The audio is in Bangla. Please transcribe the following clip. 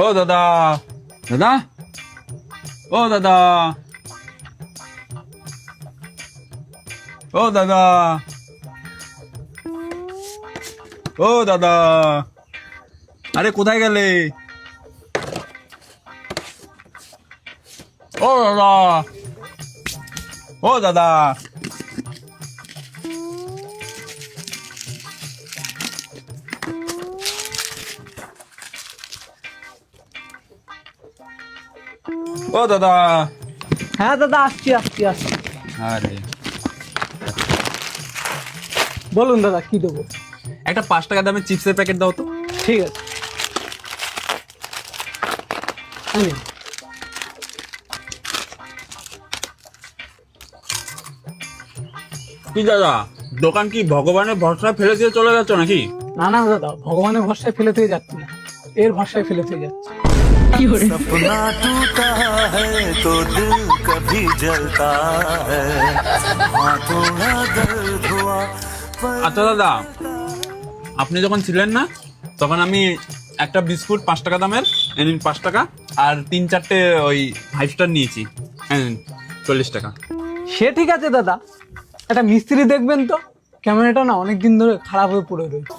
ও দাদা, দাদা, ও দাদা, ও দাদা, ও দাদা, আরে কোথায় গেলে? ও দাদা, ও দাদা, ও দাদা। হ্যাঁ দাদা, আসছি। আরে বলুন দাদা, কি দেবো? একটা 5 টাকা দামের চিপসের প্যাকেট দাও তো। ঠিক আছে, এই নিন। কি দাদা, দোকান কি ভগবানের ভরসায় ফেলে দিয়ে চলে যাচ্ছ নাকি? না না দাদা, ভগবানের ভরসায় ফেলে দিয়ে যাচ্ছি না, এর ভরসায় ফেলে দিয়ে যাচ্ছি। सपना टूटा है तो दिल कभी जलता है हाँ थोड़ा दर्द हुआ আচ্ছা দাদা, আপনি যখন ছিলেন না তখন আমি একটা বিস্কুট 5 টাকা দামের এনেন 5 টাকা, আর 3-4টে ওই 5 স্টার নিয়েছি, এনেন 40 টাকা। সে ঠিক আছে দাদা, একটা মিস্ত্রি দেখবেন তো, ক্যামেরাটা না অনেক দিন ধরে খারাপ হয়ে পড়ে রয়েছে।